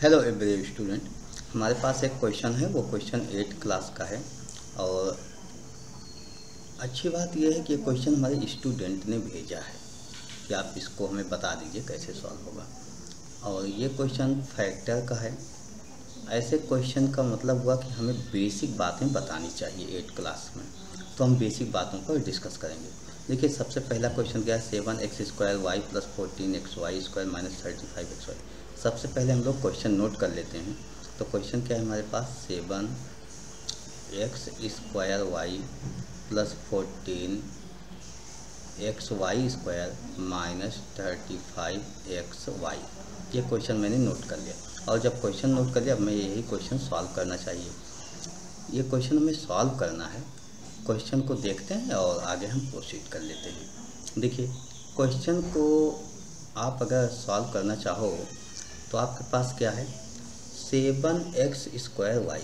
Hello every student. हमारे पास एक question है, वो क्वेश्चन 8 क्लास का है। और अच्छी बात यह है कि ये क्वेश्चन हमारे स्टूडेंट ने भेजा है कि आप इसको हमें बता दीजिए कैसे सॉल्व होगा। और ये क्वेश्चन फैक्टर का है। ऐसे क्वेश्चन का मतलब हुआ कि हमें बेसिक बातें बतानी चाहिए 8 क्लास में, तो हम बेसिक बातों पर डिस्कस करेंगे। देखिए, सबसे पहला क्वेश्चन क्या है, 7x² y + 14xy² - 35xy। सबसे पहले हम लोग क्वेश्चन नोट कर लेते हैं। तो क्वेश्चन क्या है हमारे पास, 7x² y + 14xy² - 35xy। ये क्वेश्चन मैंने नोट कर लिया। और जब क्वेश्चन नोट कर लिया, अब मैं यही क्वेश्चन सॉल्व करना चाहिए। ये क्वेश्चन हमें सॉल्व करना है। क्वेश्चन को देखते हैं और आगे हम प्रोसीड कर लेते हैं। देखिए, क्वेश्चन को आप अगर सॉल्व करना चाहो तो आपके पास क्या है, 7x² y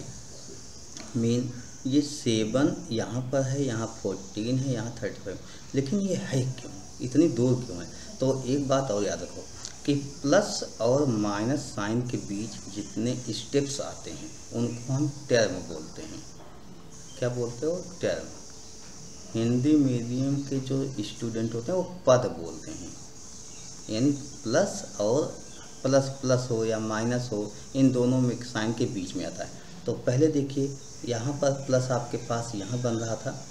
मीन ये 7 यहाँ पर है, यहाँ 14 है, यहाँ 35। लेकिन ये है क्यों, इतनी दूर क्यों है? तो एक बात और याद रखो कि प्लस और माइनस साइन के बीच जितने स्टेप्स आते हैं उनको हम टर्म बोलते हैं। क्या बोलते हो? टर्म। हिंदी मीडियम के जो स्टूडेंट होते हैं वो पद बोलते हैं। यानी प्लस और प्लस प्लस हो या माइनस हो, इन दोनों में साइन के बीच में आता है। तो पहले देखिए, यहाँ पर प्लस आपके पास यहाँ बन रहा था,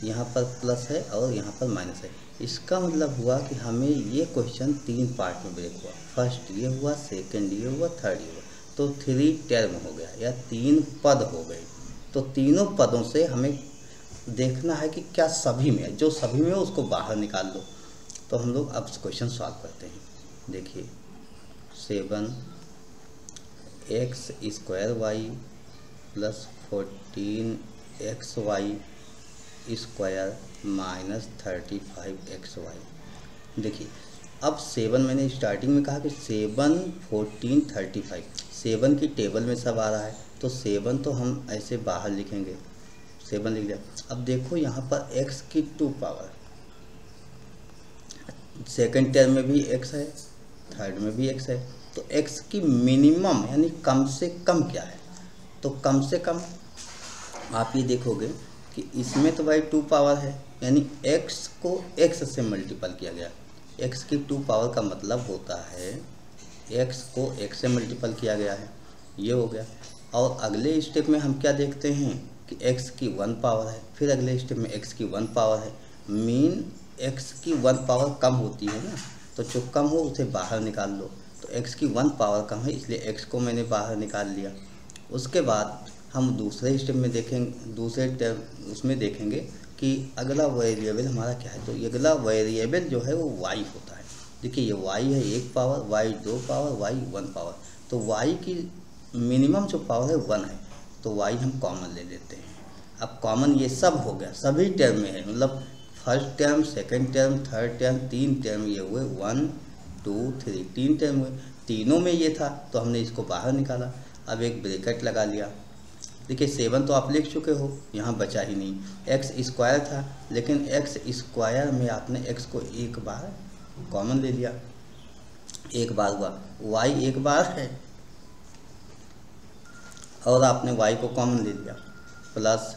यहाँ पर प्लस है और यहाँ पर माइनस है। इसका मतलब हुआ कि हमें ये क्वेश्चन 3 पार्ट में ब्रेक हुआ। फर्स्ट ये हुआ, सेकंड ये हुआ, थर्ड ये हुआ। तो 3 टर्म हो गया या 3 पद हो गए। तो तीनों पदों से हमें देखना है कि क्या सभी में है, जो सभी में हो उसको बाहर निकाल लो। तो हम लोग अब क्वेश्चन सॉल्व करते हैं। देखिए, 7x² y + 14xy² - 35xy। देखिए, अब 7 मैंने स्टार्टिंग में कहा कि 7, 14, 35, 7 की टेबल में सब आ रहा है। तो 7 तो हम ऐसे बाहर लिखेंगे, 7 लिख दिया। अब देखो यहाँ पर x की 2 पावर, सेकंड टर्म में भी x है, थर्ड में भी x है। तो x की मिनिमम यानी कम से कम क्या है? तो कम से कम आप ये देखोगे कि इसमें तो भाई 2 पावर है, यानी x को x से मल्टीपल किया गया। x की 2 पावर का मतलब होता है x को x से मल्टीपल किया गया है, ये हो गया। और अगले स्टेप में हम क्या देखते हैं कि x की 1 पावर है, फिर अगले स्टेप में x की 1 पावर है। मीन x की 1 पावर कम होती है ना, तो जो कम हो उसे बाहर निकाल लो। तो x की 1 पावर कम है, इसलिए x को मैंने बाहर निकाल लिया। उसके बाद हम दूसरे स्टेप में देखेंगे, दूसरे उसमें देखेंगे कि अगला वेरिएबल हमारा क्या है। तो अगला वेरिएबल जो है वो y होता है। देखिए, ये y है 1 power, y 2 power, y 1 power. तो y की मिनिमम जो पावर है 1 है, तो y हम कॉमन ले लेते हैं। अब कॉमन ये सब हो गया, सभी टर्म में है, मतलब first term, second term, third term, 3 term ये हुए, 1 2 3, 3 टर्म हुए। तीनों में ये था तो हमने इसको बाहर निकाला। अब एक ब्रैकेट लगा लिया। देखिए, 7 तो आप लिख चुके हो, यहाँ बचा ही नहीं। x² था, लेकिन x² में आपने x को एक बार कॉमन ले लिया, एक बार हुआ। y एक बार है और आपने y को कॉमन ले लिया, प्लस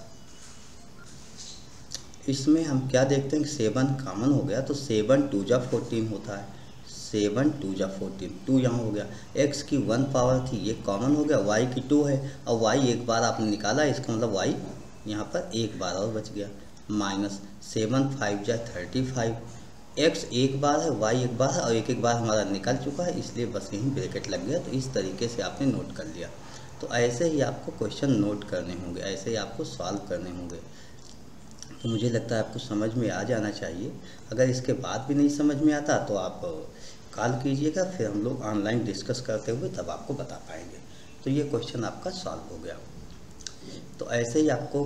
इसमें हम क्या देखते हैं कि 7 कॉमन हो गया, तो 7 2 जा 14 होता है। 7 2 जा 14, 2 यहाँ हो गया। x की 1 पावर थी, ये कॉमन हो गया, y की 2 है और y एक बार आपने निकाला, इसका मतलब y यहाँ पर एक बार और बच गया। माइनस 7 5 जा 35, x एक बार है, y एक बार है और एक एक बार हमारा निकल चुका है, इसलिए बस यहीं ब्रैकेट लग गया। तो इस तरीके से आपने नोट कर लिया। तो ऐसे ही आपको क्वेश्चन नोट करने होंगे, ऐसे ही आपको सॉल्व करने होंगे। तो मुझे लगता है आपको समझ में आ जाना चाहिए। अगर इसके बाद भी नहीं समझ में आता तो आप कॉल कीजिएगा, फिर हम लोग ऑनलाइन डिस्कस करते हुए तब आपको बता पाएंगे। तो ये क्वेश्चन आपका सॉल्व हो गया। तो ऐसे ही आपको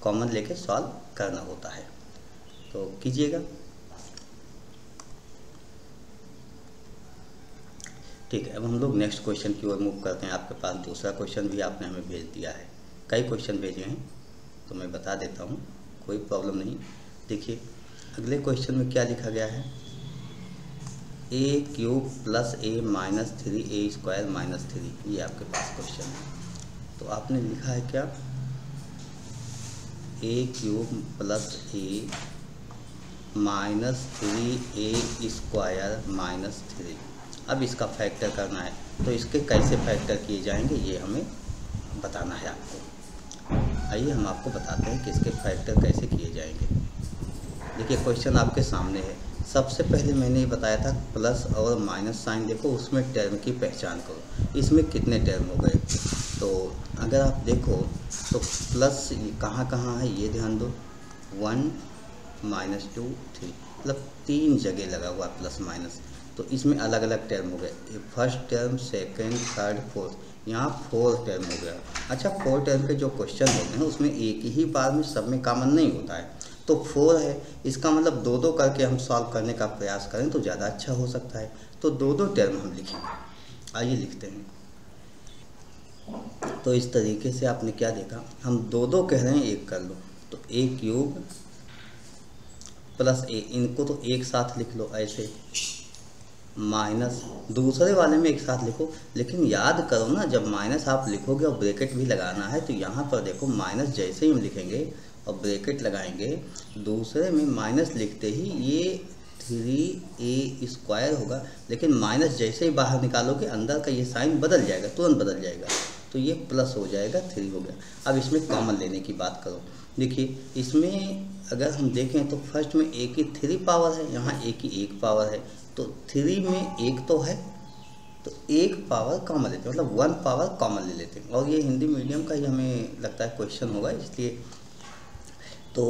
कॉमन लेके सॉल्व करना होता है, तो कीजिएगा। ठीक है, अब हम लोग नेक्स्ट क्वेश्चन की ओर मूव करते हैं। आपके पास दूसरा क्वेश्चन भी आपने हमें भेज दिया है, कई क्वेश्चन भेजे हैं तो मैं बता देता हूँ, कोई प्रॉब्लम नहीं। देखिए, अगले क्वेश्चन में क्या लिखा गया है, ए क्यूब प्लस ए माइनस 3 ए स्क्वायर माइनस 3, ये आपके पास क्वेश्चन है। तो आपने लिखा है क्या, ए क्यूब प्लस ए माइनस 3 ए स्क्वायर माइनस 3। अब इसका फैक्टर करना है, तो इसके कैसे फैक्टर किए जाएंगे ये हमें बताना है आपको। आइए हम आपको बताते हैं कि इसके फैक्टर कैसे किए जाएंगे। देखिए क्वेश्चन आपके सामने है। सबसे पहले मैंने ये बताया था प्लस और माइनस साइन देखो, उसमें टर्म की पहचान करो। इसमें कितने टर्म हो गए, तो अगर आप देखो तो प्लस कहाँ कहाँ है ये ध्यान दो, 1 -2 3, मतलब 3 जगह लगा हुआ प्लस माइनस। तो इसमें अलग अलग टर्म हो गए, first term, second, third, fourth, यहाँ 4 टर्म हो गया। अच्छा 4 टर्म के जो क्वेश्चन होते हैं उसमें एक ही बार में सब में कॉमन नहीं होता है, तो 4 है, इसका मतलब 2-2 करके हम सॉल्व करने का प्रयास करें तो ज़्यादा अच्छा हो सकता है। तो 2-2 टर्म हम लिखेंगे। आइए लिखते हैं। तो इस तरीके से आपने क्या देखा, हम 2-2 कह रहे हैं, एक कर लो। तो ए क्यूब प्लस ए, इनको तो एक साथ लिख लो ऐसे, माइनस दूसरे वाले में एक साथ लिखो। लेकिन याद करो ना, जब माइनस आप लिखोगे और ब्रैकेट भी लगाना है, तो यहाँ पर देखो माइनस जैसे ही हम लिखेंगे और ब्रैकेट लगाएंगे, दूसरे में माइनस लिखते ही ये 3a स्क्वायर होगा, लेकिन माइनस जैसे ही बाहर निकालोगे अंदर का ये साइन बदल जाएगा, तुरंत बदल जाएगा, तो ये प्लस हो जाएगा, 3 हो गया। अब इसमें कॉमन लेने की बात करो। देखिए इसमें अगर हम देखें तो फर्स्ट में a की 3 पावर है, यहाँ a की 1 पावर है, तो 3 में 1 तो है, तो 1 पावर कॉमन लेते हैं, मतलब 1 पावर कॉमन ले लेते हैं। और ये हिंदी मीडियम का ही हमें लगता है क्वेश्चन होगा, इसलिए तो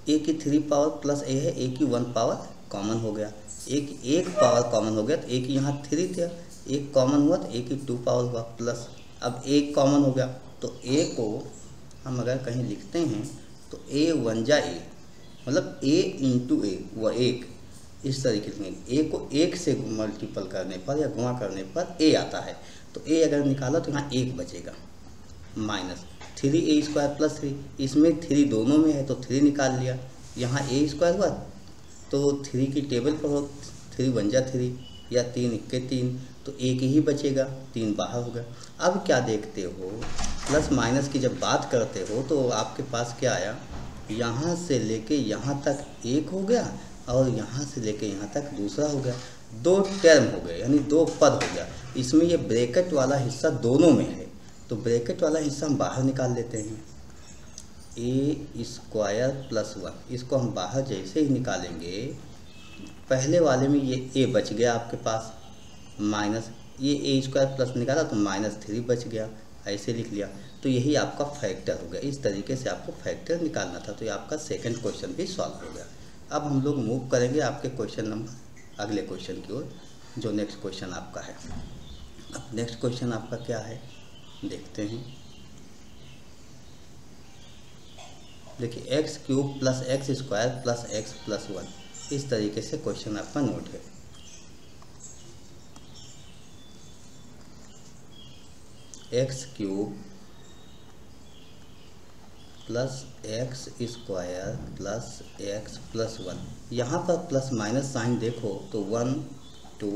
a की 3 पावर प्लस a है, a की 1 पावर कॉमन हो गया, एक पावर कॉमन हो गया, तो a की यहाँ 3 थे, एक कॉमन हुआ तो a की 2 पावर हुआ प्लस। अब एक कॉमन हो गया, तो a को हम अगर कहीं लिखते हैं तो a 1 जा a, मतलब a इंटू a, वह 1, इस तरीके से a को 1 से मल्टीपल करने पर या गुणा करने पर a आता है। तो a अगर निकाला तो यहाँ 1 बचेगा, माइनस 3a स्क्वायर प्लस 3, इसमें 3 दोनों में है तो 3 निकाल लिया, यहाँ a स्क्वायर हुआ तो 3 की टेबल पर हो, 3 1 जा 3 या 3 1 3, तो 1 ही बचेगा, 3 बाहर हो गया। अब क्या देखते हो, प्लस माइनस की जब बात करते हो तो आपके पास क्या आया, यहाँ से लेके यहाँ तक 1 हो गया और यहाँ से लेके यहाँ तक दूसरा हो गया, 2 टर्म हो गए, यानी 2 पद हो गया। इसमें ये ब्रैकेट वाला हिस्सा दोनों में है, तो ब्रैकेट वाला हिस्सा हम बाहर निकाल लेते हैं, a स्क्वायर प्लस 1, इसको हम बाहर जैसे ही निकालेंगे, पहले वाले में ये a बच गया आपके पास, माइनस ये a स्क्वायर प्लस निकाला तो -3 बच गया, ऐसे लिख लिया। तो यही आपका फैक्टर हो गया। इस तरीके से आपको फैक्टर निकालना था, तो ये आपका सेकंड क्वेश्चन भी सॉल्व हो गया। अब हम लोग मूव करेंगे आपके क्वेश्चन नंबर अगले क्वेश्चन की ओर, जो नेक्स्ट क्वेश्चन आपका है। अब नेक्स्ट क्वेश्चन आपका क्या है देखते हैं। देखिए x cube plus x square plus x plus 1, इस तरीके से क्वेश्चन आपका नोट है। X cube plus x square plus x plus 1, यहाँ पर प्लस माइनस साइन देखो तो 1 2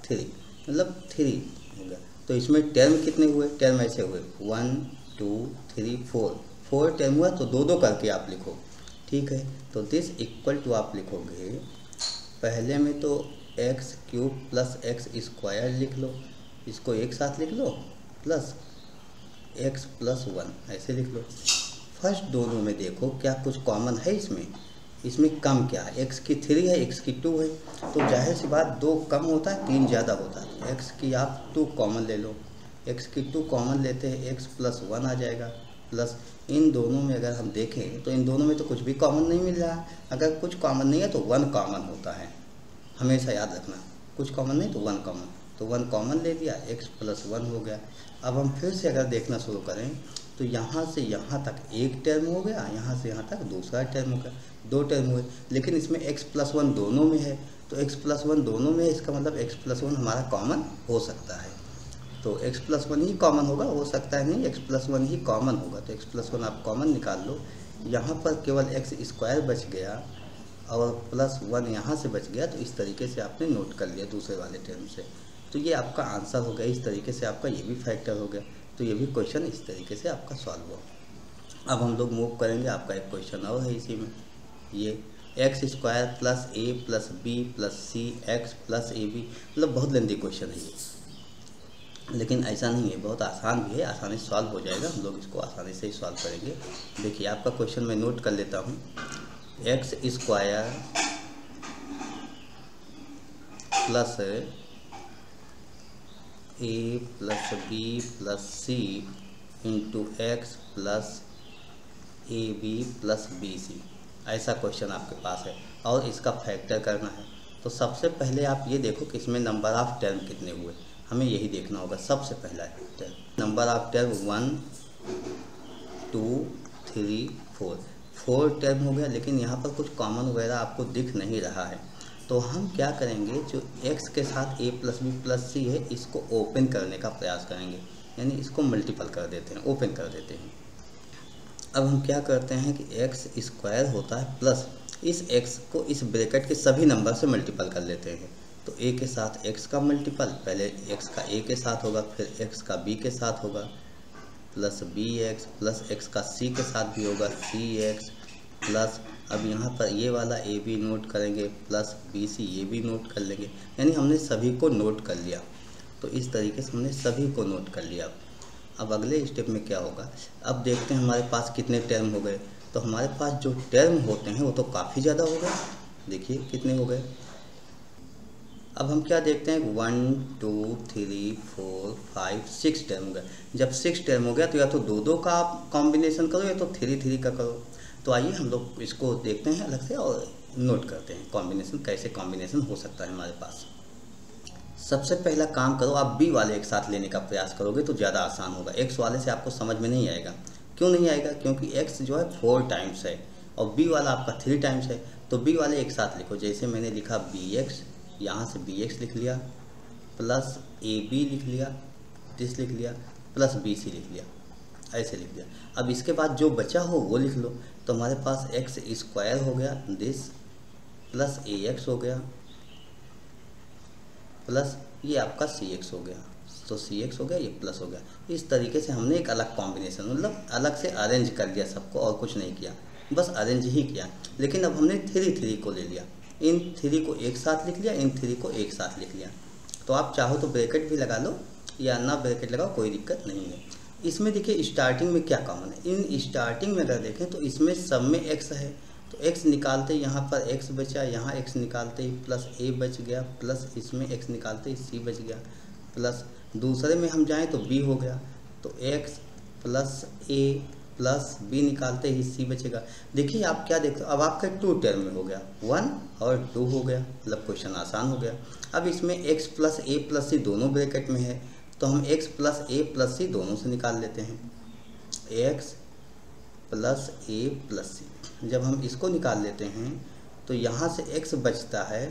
3, मतलब 3 हो गया। तो इसमें टर्म कितने हुए, टर्म ऐसे हुए 1 2 3 4 टर्म हुआ, तो 2-2 करके आप लिखो, ठीक है। तो दिस इक्वल टू आप लिखोगे, पहले में तो x cube plus x square लिख लो, इसको एक साथ लिख लो, प्लस एक्स प्लस 1 ऐसे लिख लो। फर्स्ट दोनों में देखो क्या कुछ कॉमन है इसमें कम क्या है, एक्स की 3 है, एक्स की 2 है, तो जाहिर सी बात 2 कम होता है, 3 ज़्यादा होता है। एक्स की आप 2 कॉमन ले लो, एक्स की 2 कॉमन लेते हैं, एक्स प्लस 1 आ जाएगा, प्लस इन दोनों में अगर हम देखें तो इन दोनों में तो कुछ भी कॉमन नहीं मिल रहा है। अगर कुछ कॉमन नहीं है तो 1 कॉमन होता है, हमेशा याद रखना, कुछ कॉमन नहीं तो 1 कॉमन, तो 1 कॉमन ले लिया, एक्स प्लस 1 हो गया। अब हम फिर से अगर देखना शुरू करें तो यहाँ से यहाँ तक एक टर्म हो गया, यहाँ से यहाँ तक दूसरा टर्म हो गया, 2 टर्म हुए। लेकिन इसमें x प्लस 1 दोनों में है, तो x प्लस 1 दोनों में है, इसका मतलब x प्लस 1 हमारा कॉमन हो सकता है, तो x प्लस 1 ही कॉमन होगा, हो सकता है नहीं, x प्लस 1 ही कॉमन होगा। तो x प्लस 1 आप कॉमन निकाल लो, यहाँ पर केवल x स्क्वायर बच गया और +1 यहाँ से बच गया, तो इस तरीके से आपने नोट कर लिया दूसरे वाले टर्म से। तो ये आपका आंसर हो गया। इस तरीके से आपका ये भी फैक्टर हो गया। तो ये भी क्वेश्चन इस तरीके से आपका सॉल्व हुआ। अब हम लोग मूव करेंगे, आपका एक क्वेश्चन और है इसी में, ये x² + a + b + c x + ab, मतलब बहुत लेंथी क्वेश्चन है ये, लेकिन ऐसा नहीं है, बहुत आसान भी है, आसानी से सॉल्व हो जाएगा। हम लोग इसको आसानी से ही सॉल्व करेंगे। देखिए आपका क्वेश्चन मैं नोट कर लेता हूँ। x² + a + b + c × x + ab + bc, ऐसा क्वेश्चन आपके पास है और इसका फैक्टर करना है। तो सबसे पहले आप ये देखो कि इसमें नंबर ऑफ टर्म कितने हुए, हमें यही देखना होगा। सबसे पहला term, number of term 1 2 3 4 term हो गया, लेकिन यहाँ पर कुछ कॉमन वगैरह आपको दिख नहीं रहा है। तो हम क्या करेंगे, जो x के साथ a + b + c है, इसको ओपन करने का प्रयास करेंगे, यानी इसको मल्टीपल कर देते हैं, ओपन कर देते हैं। अब हम क्या करते हैं कि x² होता है प्लस इस x को इस ब्रैकेट के सभी नंबर से मल्टीपल कर लेते हैं। तो a के साथ x का मल्टीपल, पहले x का a के साथ होगा, फिर x का b के साथ होगा, प्लस bx, प्लस x का c के साथ भी होगा, cx, प्लस अब यहाँ पर ये वाला a भी नोट करेंगे, प्लस bc ये भी नोट कर लेंगे, यानी हमने सभी को नोट कर लिया। तो इस तरीके से हमने सभी को नोट कर लिया। अब अगले स्टेप में क्या होगा, अब देखते हैं हमारे पास कितने टर्म हो गए। तो हमारे पास जो टर्म होते हैं वो तो काफ़ी ज़्यादा हो गए, देखिए कितने हो गए। अब हम क्या देखते हैं, 1 2 3 4 5 6 टर्म हो गए। जब 6 टर्म हो गया तो या तो 2 का आप कॉम्बिनेशन करो या तो 3 का करो। तो आइए हम लोग इसको देखते हैं अलग से और नोट करते हैं कॉम्बिनेशन, कैसे कॉम्बिनेशन हो सकता है हमारे पास। सबसे पहला काम करो, आप b वाले एक साथ लेने का प्रयास करोगे तो ज़्यादा आसान होगा। x वाले से आपको समझ में नहीं आएगा। क्यों नहीं आएगा, क्योंकि x जो है 4 टाइम्स है और b वाला आपका 3 टाइम्स है। तो b वाले एक साथ लिखो, जैसे मैंने लिखा bx, यहाँ से bx लिख लिया, प्लस ab लिख लिया, दिस लिख लिया, प्लस bc लिख लिया, ऐसे लिख दिया। अब इसके बाद जो बचा हो वो लिख लो। तो हमारे पास x² हो गया, दिस प्लस ax हो गया, प्लस ये आपका cx हो गया। तो cx हो गया, ये प्लस हो गया। इस तरीके से हमने एक अलग कॉम्बिनेशन, मतलब अलग से अरेंज कर लिया सबको, और कुछ नहीं किया, बस अरेंज ही किया। लेकिन अब हमने 3 को ले लिया, इन 3 को एक साथ लिख लिया, इन 3 को एक साथ लिख लिया। तो आप चाहो तो ब्रैकेट भी लगा लो या ना ब्रैकेट लगाओ, कोई दिक्कत नहीं है। इसमें देखिए स्टार्टिंग में क्या कॉमन है, इन स्टार्टिंग में अगर देखें तो इसमें सब में x है। तो x निकालते ही यहाँ पर x बचा, यहाँ x निकालते ही प्लस a बच गया, प्लस इसमें x निकालते ही c बच गया, प्लस दूसरे में हम जाएं तो b हो गया। तो x plus a plus b निकालते ही c बचेगा। देखिए आप क्या देखते हो, अब आपका 2 टर्म में हो गया, 1 और 2 हो गया, मतलब क्वेश्चन आसान हो गया। अब इसमें x plus a plus c दोनों ब्रैकेट में है, तो हम x plus a plus c दोनों से निकाल लेते हैं। x plus a plus c, जब हम इसको निकाल लेते हैं तो यहाँ से x बचता है,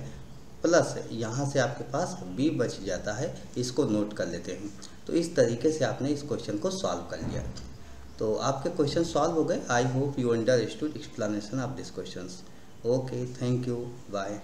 प्लस यहाँ से आपके पास b बच जाता है, इसको नोट कर लेते हैं। तो इस तरीके से आपने इस क्वेश्चन को सॉल्व कर लिया। तो आपके क्वेश्चन सॉल्व हो गए। I hope you understood explanation of this questions. Okay, thank you, bye.